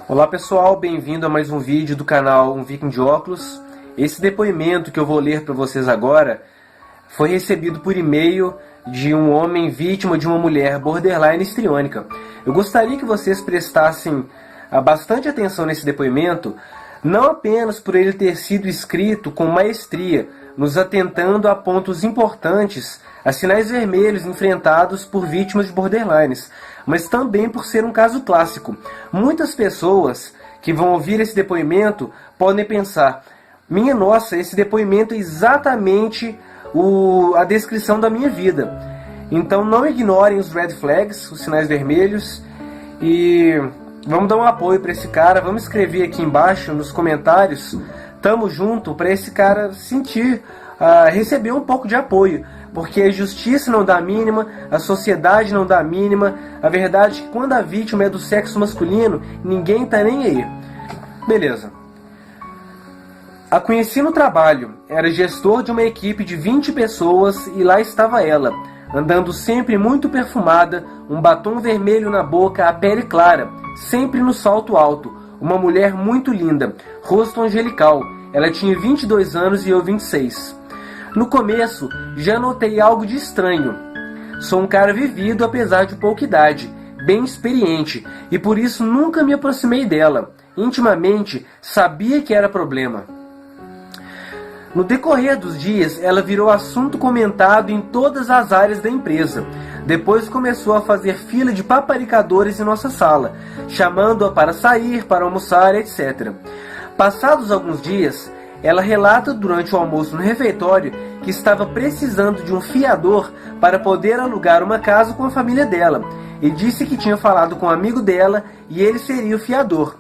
Olá pessoal, bem-vindo a mais um vídeo do canal Um Viking de Óculos. Esse depoimento que eu vou ler para vocês agora foi recebido por e-mail de um homem vítima de uma mulher borderline histriônica. Eu gostaria que vocês prestassem bastante atenção nesse depoimento, não apenas por ele ter sido escrito com maestria, nos atentando a pontos importantes, a sinais vermelhos enfrentados por vítimas de borderlines, mas também por ser um caso clássico. Muitas pessoas que vão ouvir esse depoimento podem pensar: minha nossa, esse depoimento é exatamente a descrição da minha vida. Então não ignorem os red flags, os sinais vermelhos, e vamos dar um apoio para esse cara. Vamos escrever aqui embaixo nos comentários "tamo junto", para esse cara sentir, receber um pouco de apoio, porque a justiça não dá a mínima, a sociedade não dá a mínima. A verdade é que quando a vítima é do sexo masculino, ninguém tá nem aí. Beleza. A conheci no trabalho, era gestor de uma equipe de 20 pessoas e lá estava ela, andando sempre muito perfumada, um batom vermelho na boca, a pele clara, sempre no salto alto, uma mulher muito linda, rosto angelical. Ela tinha 22 anos e eu 26. No começo, já notei algo de estranho. Sou um cara vivido apesar de pouca idade, bem experiente, e por isso nunca me aproximei dela. Intimamente, sabia que era problema. No decorrer dos dias, ela virou assunto comentado em todas as áreas da empresa. Depois começou a fazer fila de paparicadores em nossa sala, chamando-a para sair, para almoçar, etc. Passados alguns dias, ela relata durante o almoço no refeitório que estava precisando de um fiador para poder alugar uma casa com a família dela, e disse que tinha falado com um amigo dela e ele seria o fiador.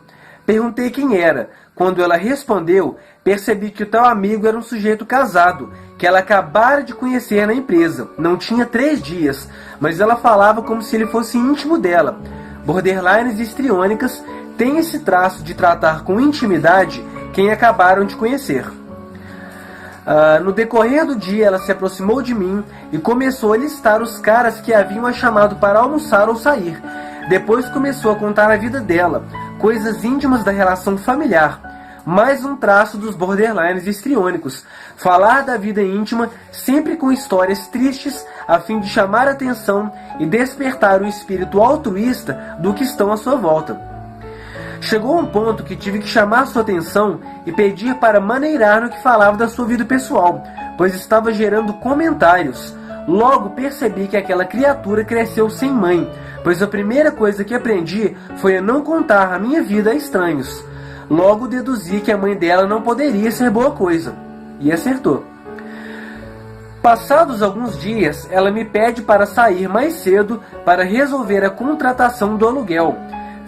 Perguntei quem era. Quando ela respondeu, percebi que o tal amigo era um sujeito casado, que ela acabara de conhecer na empresa. Não tinha 3 dias, mas ela falava como se ele fosse íntimo dela. Borderlines histriônicas têm esse traço de tratar com intimidade quem acabaram de conhecer. No decorrer do dia, ela se aproximou de mim e começou a listar os caras que haviam a chamado para almoçar ou sair. Depois começou a contar a vida dela, coisas íntimas da relação familiar. Mais um traço dos borderlines histriônicos: falar da vida íntima sempre com histórias tristes, a fim de chamar a atenção e despertar o espírito altruísta do que estão à sua volta. Chegou a um ponto que tive que chamar sua atenção e pedir para maneirar no que falava da sua vida pessoal, pois estava gerando comentários. Logo percebi que aquela criatura cresceu sem mãe, pois a primeira coisa que aprendi foi a não contar a minha vida a estranhos. Logo deduzi que a mãe dela não poderia ser boa coisa. E acertou. Passados alguns dias, ela me pede para sair mais cedo para resolver a contratação do aluguel.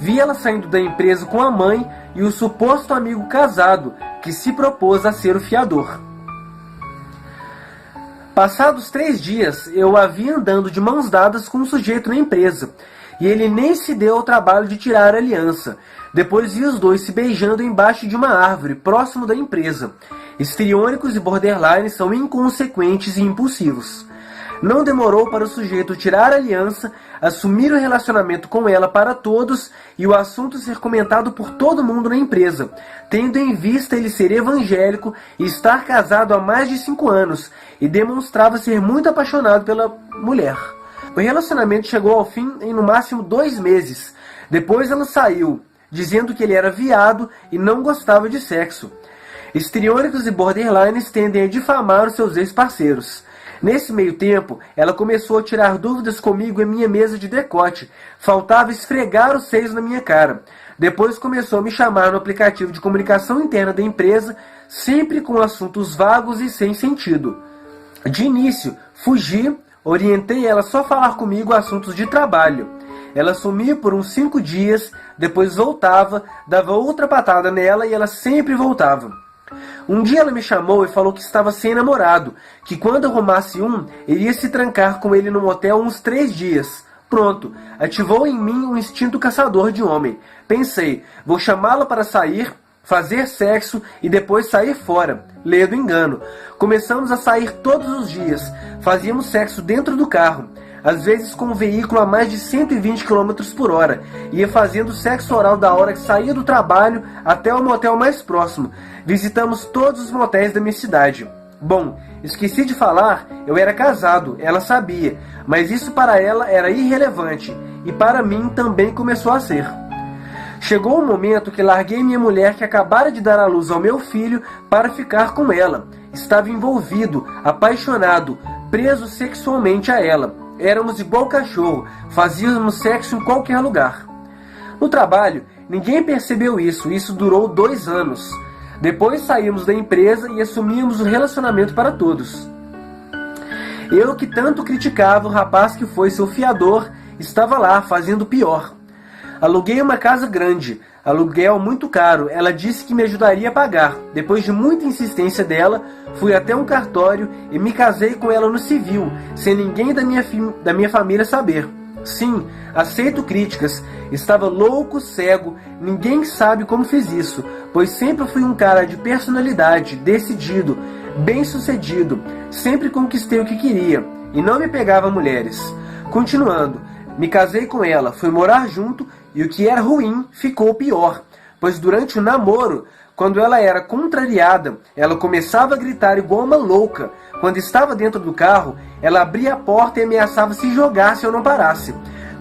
Vi ela saindo da empresa com a mãe e o suposto amigo casado, que se propôs a ser o fiador. Passados 3 dias, eu a vi andando de mãos dadas com um sujeito na empresa, e ele nem se deu ao trabalho de tirar a aliança. Depois vi os dois se beijando embaixo de uma árvore, próximo da empresa. Histriônicos e borderlines são inconsequentes e impulsivos. Não demorou para o sujeito tirar a aliança, assumir o relacionamento com ela para todos e o assunto ser comentado por todo mundo na empresa, tendo em vista ele ser evangélico e estar casado há mais de 5 anos, e demonstrava ser muito apaixonado pela mulher. O relacionamento chegou ao fim em no máximo 2 meses. Depois ela saiu, dizendo que ele era viado e não gostava de sexo. Histriônicos e borderlines tendem a difamar os seus ex-parceiros. Nesse meio tempo, ela começou a tirar dúvidas comigo em minha mesa de decote. Faltava esfregar os seios na minha cara. Depois começou a me chamar no aplicativo de comunicação interna da empresa, sempre com assuntos vagos e sem sentido. De início, fugi, orientei ela só falar comigo assuntos de trabalho. Ela sumia por uns 5 dias, depois voltava, dava outra patada nela e ela sempre voltava. Um dia ela me chamou e falou que estava sem namorado, que quando arrumasse um, iria se trancar com ele no motel uns 3 dias. Pronto, ativou em mim um instinto caçador de homem. Pensei, vou chamá-la para sair, fazer sexo e depois sair fora. Ledo engano. Começamos a sair todos os dias. Fazíamos sexo dentro do carro. às vezes com um veículo a mais de 120 km por hora. Ia fazendo sexo oral da hora que saía do trabalho até o motel mais próximo. Visitamos todos os motéis da minha cidade. Bom, esqueci de falar, eu era casado, ela sabia, mas isso para ela era irrelevante, e para mim também começou a ser. Chegou o momento que larguei minha mulher que acabara de dar à luz ao meu filho para ficar com ela. Estava envolvido, apaixonado, preso sexualmente a ela. Éramos igual cachorro, fazíamos sexo em qualquer lugar. No trabalho, ninguém percebeu isso, isso durou 2 anos. Depois saímos da empresa e assumimos o relacionamento para todos. Eu que tanto criticava o rapaz que foi seu fiador, estava lá fazendo pior. Aluguei uma casa grande, aluguel muito caro, ela disse que me ajudaria a pagar. Depois de muita insistência dela, fui até um cartório e me casei com ela no civil, sem ninguém da minha família saber. Sim, aceito críticas, estava louco, cego, ninguém sabe como fiz isso, pois sempre fui um cara de personalidade, decidido, bem-sucedido, sempre conquistei o que queria, e não me pegava a mulheres. Continuando, me casei com ela, fui morar junto, e o que era ruim ficou pior, pois durante o namoro, quando ela era contrariada, ela começava a gritar igual uma louca. Quando estava dentro do carro, ela abria a porta e ameaçava se jogar se eu não parasse.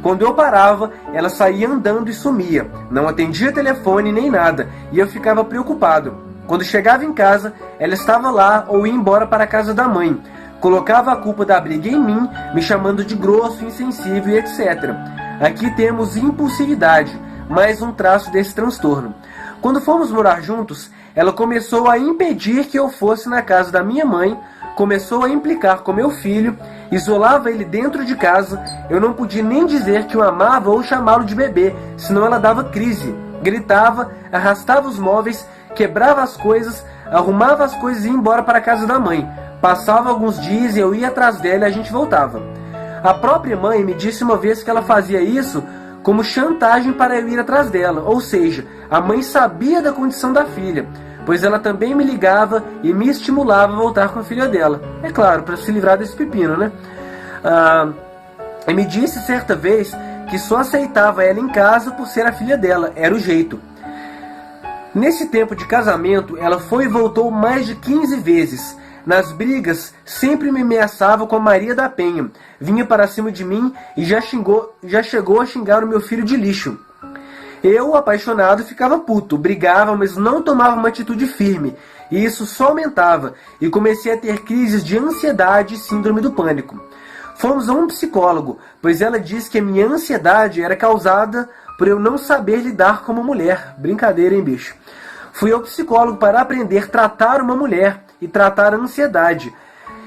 Quando eu parava, ela saía andando e sumia. Não atendia telefone nem nada, e eu ficava preocupado. Quando chegava em casa, ela estava lá ou ia embora para a casa da mãe. Colocava a culpa da briga em mim, me chamando de grosso, insensível e etc. Aqui temos impulsividade, mais um traço desse transtorno. Quando fomos morar juntos, ela começou a impedir que eu fosse na casa da minha mãe, começou a implicar com meu filho, isolava ele dentro de casa, eu não podia nem dizer que o amava ou chamá-lo de bebê, senão ela dava crise, gritava, arrastava os móveis, quebrava as coisas, arrumava as coisas e ia embora para a casa da mãe. Passava alguns dias e eu ia atrás dela e a gente voltava. A própria mãe me disse uma vez que ela fazia isso como chantagem para eu ir atrás dela, ou seja, a mãe sabia da condição da filha, pois ela também me ligava e me estimulava a voltar com a filha dela. É claro, para se livrar desse pepino, né? E me disse certa vez que só aceitava ela em casa por ser a filha dela, era o jeito. Nesse tempo de casamento, ela foi e voltou mais de 15 vezes. Nas brigas, sempre me ameaçava com a Maria da Penha. Vinha para cima de mim e já chegou a xingar o meu filho de lixo. Eu, apaixonado, ficava puto, brigava, mas não tomava uma atitude firme. E isso só aumentava, e comecei a ter crises de ansiedade e síndrome do pânico. Fomos a um psicólogo, pois ela disse que a minha ansiedade era causada por eu não saber lidar como mulher. Brincadeira, hein, bicho? Fui ao psicólogo para aprender a tratar uma mulher e tratar a ansiedade.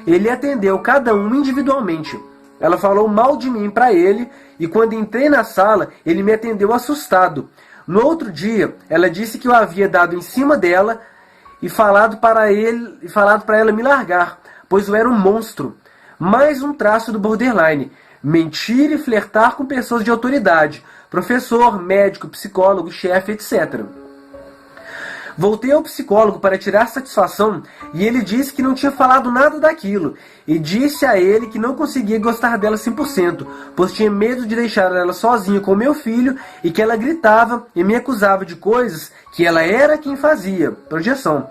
Ele atendeu cada um individualmente. Ela falou mal de mim para ele e quando entrei na sala, ele me atendeu assustado. No outro dia, ela disse que eu havia dado em cima dela e falado para ela me largar, pois eu era um monstro. Mais um traço do borderline: mentir e flertar com pessoas de autoridade, professor, médico, psicólogo, chefe, etc. Voltei ao psicólogo para tirar satisfação e ele disse que não tinha falado nada daquilo e disse a ele que não conseguia gostar dela 100%, pois tinha medo de deixar ela sozinha com meu filho e que ela gritava e me acusava de coisas que ela era quem fazia. Projeção.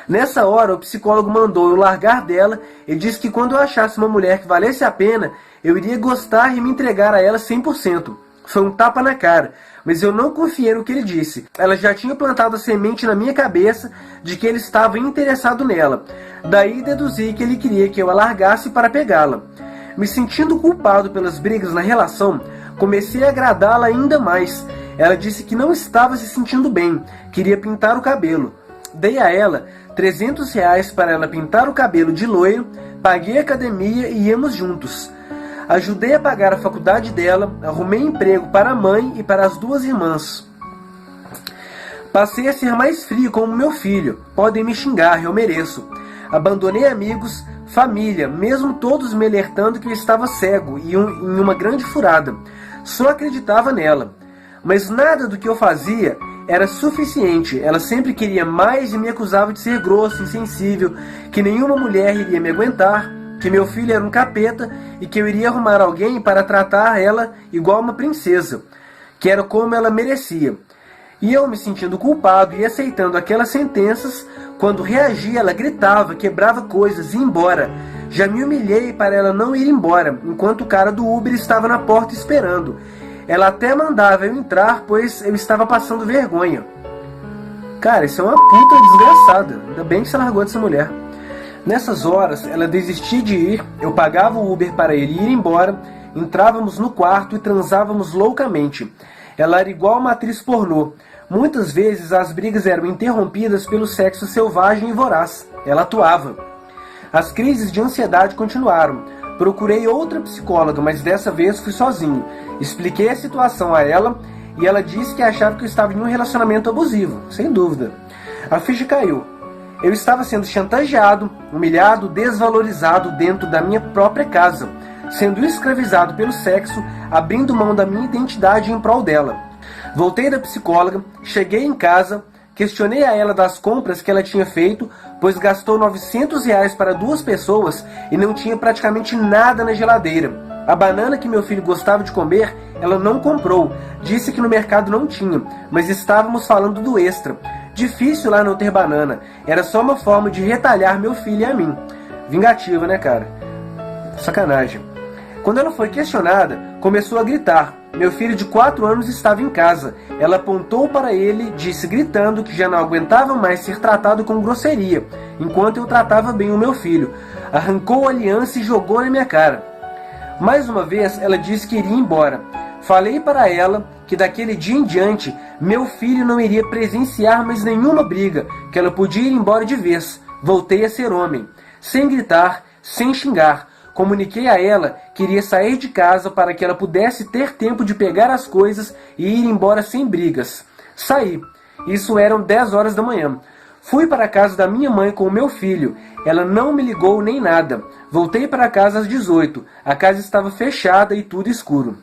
Nessa hora, o psicólogo mandou eu largar dela e disse que quando eu achasse uma mulher que valesse a pena, eu iria gostar e me entregar a ela 100%. Foi um tapa na cara, mas eu não confiei no que ele disse. Ela já tinha plantado a semente na minha cabeça de que ele estava interessado nela. Daí deduzi que ele queria que eu a largasse para pegá-la. Me sentindo culpado pelas brigas na relação, comecei a agradá-la ainda mais. Ela disse que não estava se sentindo bem, queria pintar o cabelo. Dei a ela R$300 para ela pintar o cabelo de loiro, paguei a academia e íamos juntos. Ajudei a pagar a faculdade dela, arrumei emprego para a mãe e para as 2 irmãs. Passei a ser mais frio como meu filho. Podem me xingar, eu mereço. Abandonei amigos, família, mesmo todos me alertando que eu estava cego e em uma grande furada. Só acreditava nela. Mas nada do que eu fazia era suficiente. Ela sempre queria mais e me acusava de ser grosso, insensível, que nenhuma mulher iria me aguentar, que meu filho era um capeta e que eu iria arrumar alguém para tratar ela igual uma princesa, que era como ela merecia. E eu, me sentindo culpado e aceitando aquelas sentenças, quando reagia, ela gritava, quebrava coisas e ia embora. Já me humilhei para ela não ir embora, enquanto o cara do Uber estava na porta esperando. Ela até mandava eu entrar, pois eu estava passando vergonha. Cara, isso é uma puta desgraçada. Ainda bem que você largou dessa mulher. Nessas horas, ela desistia de ir, eu pagava o Uber para ele ir embora, entrávamos no quarto e transávamos loucamente. Ela era igual uma atriz pornô. Muitas vezes as brigas eram interrompidas pelo sexo selvagem e voraz. Ela atuava. As crises de ansiedade continuaram. Procurei outra psicóloga, mas dessa vez fui sozinho. Expliquei a situação a ela e ela disse que achava que eu estava em um relacionamento abusivo. Sem dúvida. A ficha caiu. Eu estava sendo chantageado, humilhado, desvalorizado dentro da minha própria casa, sendo escravizado pelo sexo, abrindo mão da minha identidade em prol dela. Voltei da psicóloga, cheguei em casa, questionei a ela das compras que ela tinha feito, pois gastou R$ 900 para 2 pessoas e não tinha praticamente nada na geladeira. A banana que meu filho gostava de comer, ela não comprou. Disse que no mercado não tinha, mas estávamos falando do extra. Difícil lá não ter banana. Era só uma forma de retalhar meu filho e a mim. Vingativa, né, cara? Sacanagem. Quando ela foi questionada, começou a gritar. Meu filho de 4 anos estava em casa. Ela apontou para ele, disse gritando que já não aguentava mais ser tratado com grosseria, enquanto eu tratava bem o meu filho. Arrancou a aliança e jogou na minha cara. Mais uma vez, ela disse que iria embora. Falei para ela que daquele dia em diante, meu filho não iria presenciar mais nenhuma briga, que ela podia ir embora de vez. Voltei a ser homem. Sem gritar, sem xingar. Comuniquei a ela que iria sair de casa para que ela pudesse ter tempo de pegar as coisas e ir embora sem brigas. Saí. Isso eram 10 horas da manhã. Fui para a casa da minha mãe com o meu filho. Ela não me ligou nem nada. Voltei para casa às 18. A casa estava fechada e tudo escuro.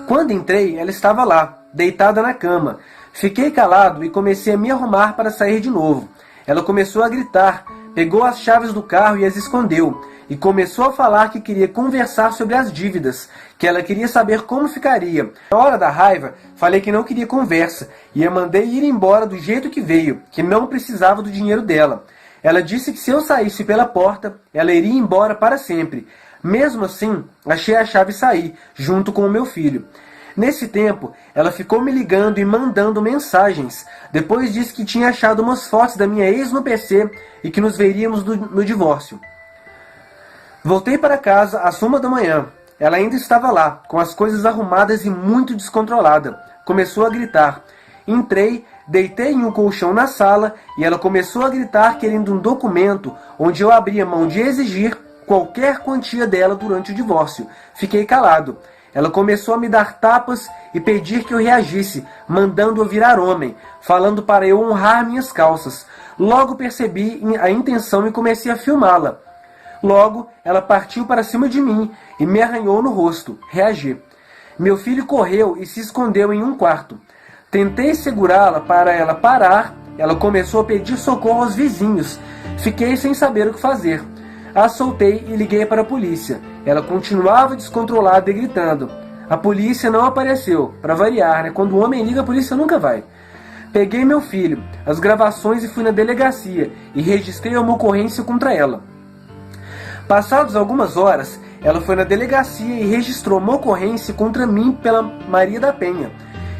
Quando entrei, ela estava lá, deitada na cama. Fiquei calado e comecei a me arrumar para sair de novo. Ela começou a gritar, pegou as chaves do carro e as escondeu. E começou a falar que queria conversar sobre as dívidas, que ela queria saber como ficaria. Na hora da raiva, falei que não queria conversa e a mandei ir embora do jeito que veio, que não precisava do dinheiro dela. Ela disse que se eu saísse pela porta, ela iria embora para sempre. Mesmo assim, achei a chave e saí, junto com o meu filho. Nesse tempo, ela ficou me ligando e mandando mensagens. Depois disse que tinha achado umas fotos da minha ex no PC e que nos veríamos no divórcio. Voltei para casa às 1 da manhã. Ela ainda estava lá, com as coisas arrumadas e muito descontrolada. Começou a gritar. Entrei, deitei em um colchão na sala e ela começou a gritar querendo um documento onde eu abria mão de exigir qualquer quantia dela durante o divórcio. Fiquei calado. Ela começou a me dar tapas e pedir que eu reagisse, mandando-a virar homem, falando para eu honrar minhas calças. Logo percebi a intenção e comecei a filmá-la. Logo, ela partiu para cima de mim e me arranhou no rosto. Reagi. Meu filho correu e se escondeu em um quarto. Tentei segurá-la para ela parar. Ela começou a pedir socorro aos vizinhos. Fiquei sem saber o que fazer. A soltei e liguei para a polícia. Ela continuava descontrolada e gritando. A polícia não apareceu. Para variar, né? Quando o homem liga, a polícia nunca vai. Peguei meu filho, as gravações e fui na delegacia e registrei uma ocorrência contra ela. Passados algumas horas, ela foi na delegacia e registrou uma ocorrência contra mim pela Maria da Penha,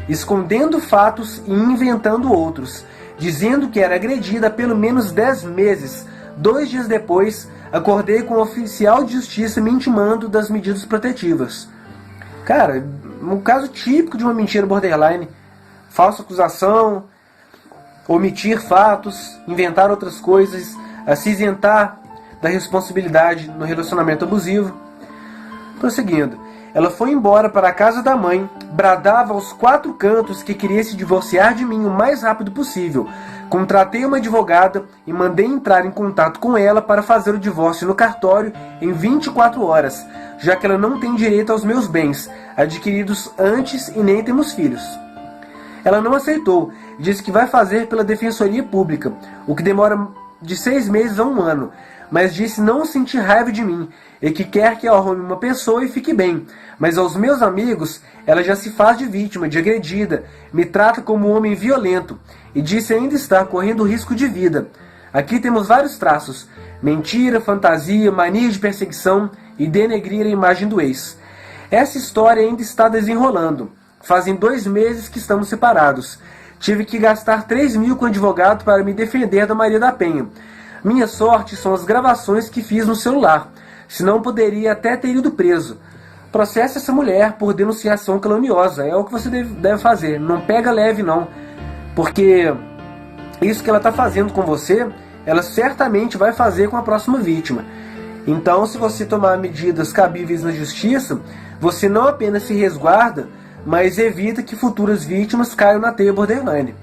escondendo fatos e inventando outros, dizendo que era agredida há pelo menos 10 meses. 2 dias depois, acordei com o oficial de justiça me intimando das medidas protetivas. Cara, um caso típico de uma mentira borderline. Falsa acusação, omitir fatos, inventar outras coisas, se isentar da responsabilidade no relacionamento abusivo. Prosseguindo, ela foi embora para a casa da mãe, bradava aos 4 cantos que queria se divorciar de mim o mais rápido possível. Contratei uma advogada e mandei entrar em contato com ela para fazer o divórcio no cartório em 24 horas, já que ela não tem direito aos meus bens, adquiridos antes e nem temos filhos. Ela não aceitou, disse que vai fazer pela Defensoria Pública, o que demora de 6 meses a 1 ano. mas disse não sentir raiva de mim, e que quer que eu arrume uma pessoa e fique bem. Mas aos meus amigos, ela já se faz de vítima, de agredida, me trata como um homem violento, e disse ainda estar correndo risco de vida. Aqui temos vários traços: mentira, fantasia, mania de perseguição e denegrir a imagem do ex. Essa história ainda está desenrolando. Fazem 2 meses que estamos separados. Tive que gastar 3 mil com advogado para me defender da Maria da Penha. Minha sorte são as gravações que fiz no celular, senão poderia até ter ido preso. Processe essa mulher por denunciação caluniosa, é o que você deve fazer. Não pega leve não, porque isso que ela está fazendo com você, ela certamente vai fazer com a próxima vítima. Então, se você tomar medidas cabíveis na justiça, você não apenas se resguarda, mas evita que futuras vítimas caiam na teia borderline.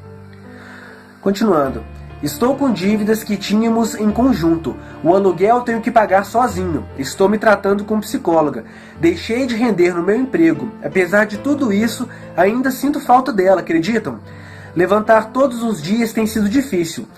Continuando. Estou com dívidas que tínhamos em conjunto. O aluguel tenho que pagar sozinho. Estou me tratando com psicóloga. Deixei de render no meu emprego. Apesar de tudo isso, ainda sinto falta dela, acreditam? Levantar todos os dias tem sido difícil.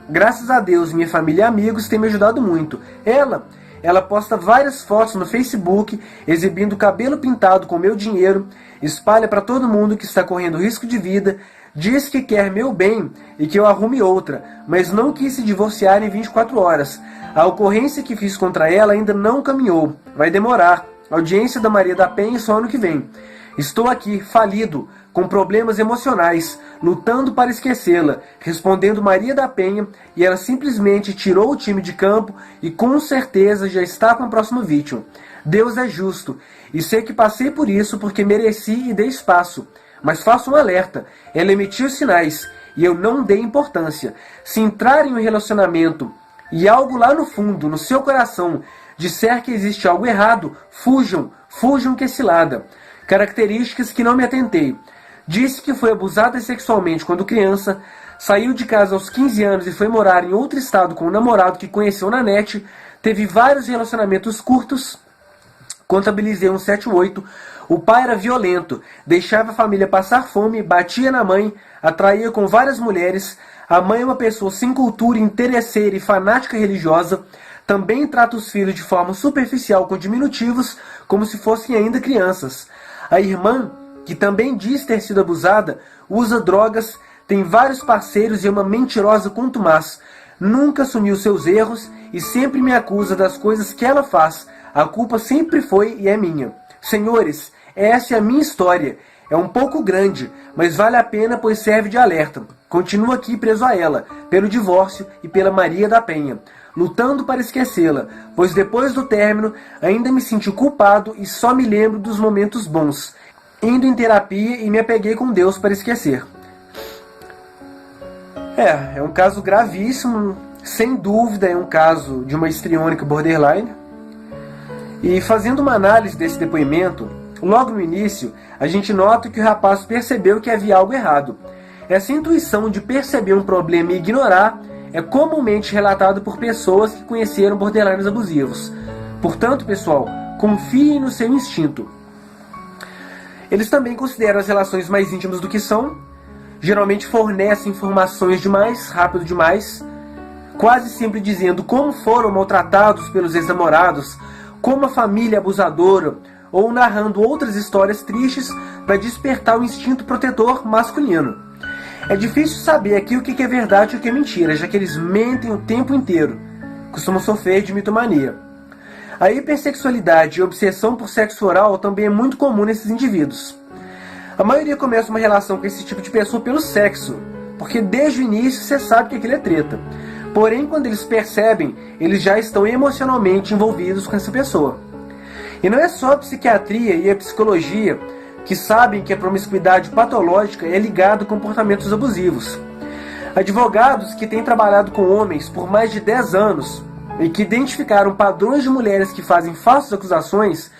Graças a Deus, minha família e amigos têm me ajudado muito. Ela posta várias fotos no Facebook, exibindo o cabelo pintado com meu dinheiro, espalha para todo mundo que está correndo risco de vida, diz que quer meu bem e que eu arrume outra, mas não quis se divorciar em 24 horas. A ocorrência que fiz contra ela ainda não caminhou. Vai demorar. Audiência da Maria da Penha só ano que vem. Estou aqui, falido, com problemas emocionais, lutando para esquecê-la, respondendo Maria da Penha, e ela simplesmente tirou o time de campo e com certeza já está com a próxima vítima. Deus é justo, e sei que passei por isso porque mereci e dei espaço. Mas faço um alerta, ela emitiu sinais, e eu não dei importância. Se entrar em um relacionamento e algo lá no fundo, no seu coração, disser que existe algo errado, fujam que é cilada. Características que não me atentei. Disse que foi abusada sexualmente quando criança, saiu de casa aos 15 anos e foi morar em outro estado com um namorado que conheceu na net, teve vários relacionamentos curtos, contabilizei uns 7 ou 8, o pai era violento, deixava a família passar fome, batia na mãe, atraía com várias mulheres, a mãe é uma pessoa sem cultura, interesseira e fanática religiosa, também trata os filhos de forma superficial com diminutivos, como se fossem ainda crianças. A irmã, que também diz ter sido abusada, usa drogas, tem vários parceiros e é uma mentirosa contumaz. Nunca assumiu seus erros e sempre me acusa das coisas que ela faz. A culpa sempre foi e é minha. Senhores, essa é a minha história. É um pouco grande, mas vale a pena pois serve de alerta. Continuo aqui preso a ela, pelo divórcio e pela Maria da Penha, lutando para esquecê-la, pois depois do término ainda me senti culpado e só me lembro dos momentos bons. Indo em terapia e me apeguei com Deus para esquecer. É um caso gravíssimo, sem dúvida é um caso de uma histriônica borderline. E fazendo uma análise desse depoimento, logo no início, a gente nota que o rapaz percebeu que havia algo errado. Essa intuição de perceber um problema e ignorar é comumente relatado por pessoas que conheceram borderlines abusivos. Portanto, pessoal, confiem no seu instinto. Eles também consideram as relações mais íntimas do que são, geralmente fornecem informações demais, rápido demais, quase sempre dizendo como foram maltratados pelos ex-namorados, como a família é abusadora, ou narrando outras histórias tristes para despertar o instinto protetor masculino. É difícil saber aqui o que é verdade e o que é mentira, já que eles mentem o tempo inteiro. Costumam sofrer de mitomania. A hipersexualidade e obsessão por sexo oral também é muito comum nesses indivíduos. A maioria começa uma relação com esse tipo de pessoa pelo sexo, porque desde o início você sabe que aquilo é treta. Porém, quando eles percebem, eles já estão emocionalmente envolvidos com essa pessoa. E não é só a psiquiatria e a psicologia que sabem que a promiscuidade patológica é ligada a comportamentos abusivos. Advogados que têm trabalhado com homens por mais de 10 anos e que identificaram padrões de mulheres que fazem falsas acusações,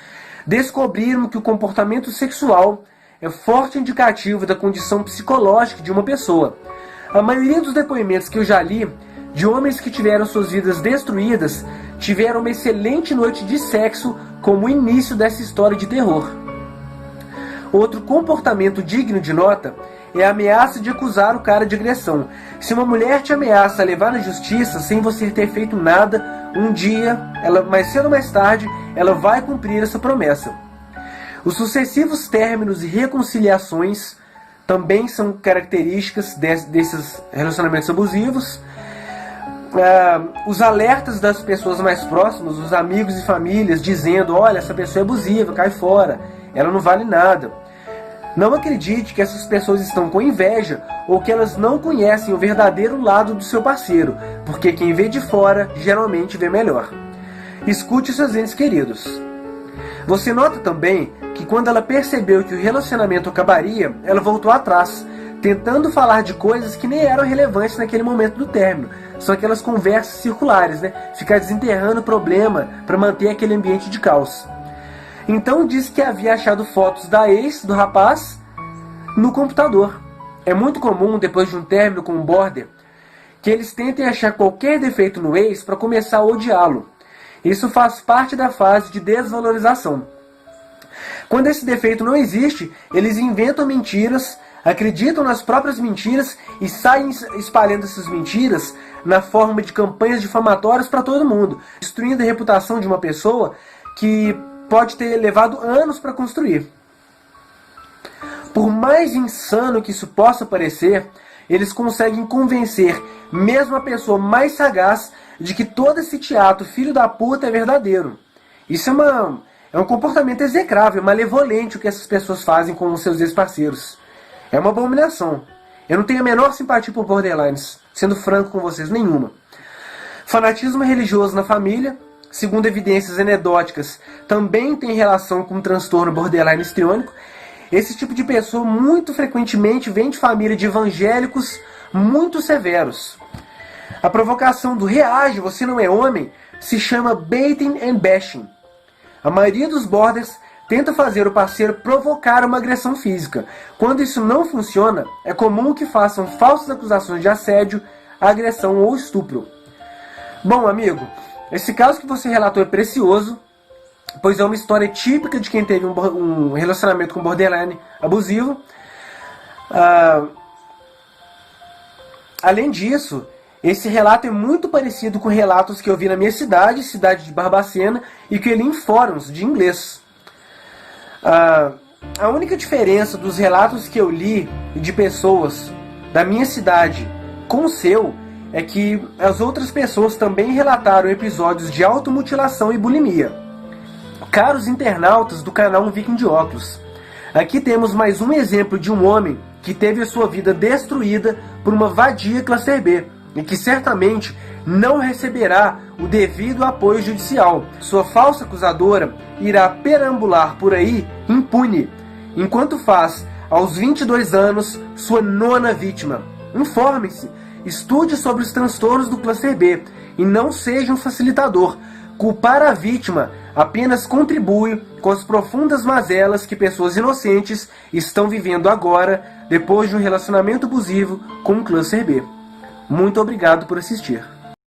descobriram que o comportamento sexual é forte indicativo da condição psicológica de uma pessoa. A maioria dos depoimentos que eu já li de homens que tiveram suas vidas destruídas tiveram uma excelente noite de sexo como início dessa história de terror. Outro comportamento digno de nota é a ameaça de acusar o cara de agressão. Se uma mulher te ameaça a levar na justiça sem você ter feito nada, um dia, mais cedo ou mais tarde, ela vai cumprir essa promessa. Os sucessivos términos e reconciliações também são características desses relacionamentos abusivos. Os alertas das pessoas mais próximas, os amigos e famílias, dizendo: olha, essa pessoa é abusiva, cai fora, ela não vale nada. Não acredite que essas pessoas estão com inveja ou que elas não conhecem o verdadeiro lado do seu parceiro, porque quem vê de fora geralmente vê melhor. Escute seus entes queridos. Você nota também que quando ela percebeu que o relacionamento acabaria, ela voltou atrás, tentando falar de coisas que nem eram relevantes naquele momento do término. São aquelas conversas circulares, né? Ficar desenterrando o problema para manter aquele ambiente de caos. Então disse que havia achado fotos da ex do rapaz no computador. É muito comum, depois de um término com um border, que eles tentem achar qualquer defeito no ex para começar a odiá-lo. Isso faz parte da fase de desvalorização. Quando esse defeito não existe, eles inventam mentiras, acreditam nas próprias mentiras e saem espalhando essas mentiras na forma de campanhas difamatórias para todo mundo, destruindo a reputação de uma pessoa que pode ter levado anos para construir. Por mais insano que isso possa parecer, eles conseguem convencer mesmo a pessoa mais sagaz de que todo esse teatro filho da puta é verdadeiro. Isso é um comportamento execrável, malevolente o que essas pessoas fazem com os seus ex-parceiros. É uma abominação. Eu não tenho a menor simpatia por borderlines, sendo franco com vocês, nenhuma. Fanatismo religioso na família, segundo evidências anedóticas, também tem relação com o transtorno borderline histriônico. Esse tipo de pessoa muito frequentemente vem de família de evangélicos muito severos. A provocação do reage, você não é homem, se chama baiting and bashing. A maioria dos borders tenta fazer o parceiro provocar uma agressão física. Quando isso não funciona, é comum que façam falsas acusações de assédio, agressão ou estupro. Bom, amigo, esse caso que você relatou é precioso, pois é uma história típica de quem teve um relacionamento com borderline abusivo. Além disso, esse relato é muito parecido com relatos que eu vi na minha cidade de Barbacena, e que eu li em fóruns de inglês. A única diferença dos relatos que eu li de pessoas da minha cidade com o seu é que as outras pessoas também relataram episódios de automutilação e bulimia. Caros internautas do canal Um Viking de Óculos, aqui temos mais um exemplo de um homem que teve a sua vida destruída por uma vadia cluster B e que certamente não receberá o devido apoio judicial. Sua falsa acusadora irá perambular por aí impune, enquanto faz, aos 22 anos, sua nona vítima. Informe-se, estude sobre os transtornos do cluster B e não seja um facilitador. Culpar a vítima apenas contribui com as profundas mazelas que pessoas inocentes estão vivendo agora, depois de um relacionamento abusivo com um cluster B. Muito obrigado por assistir.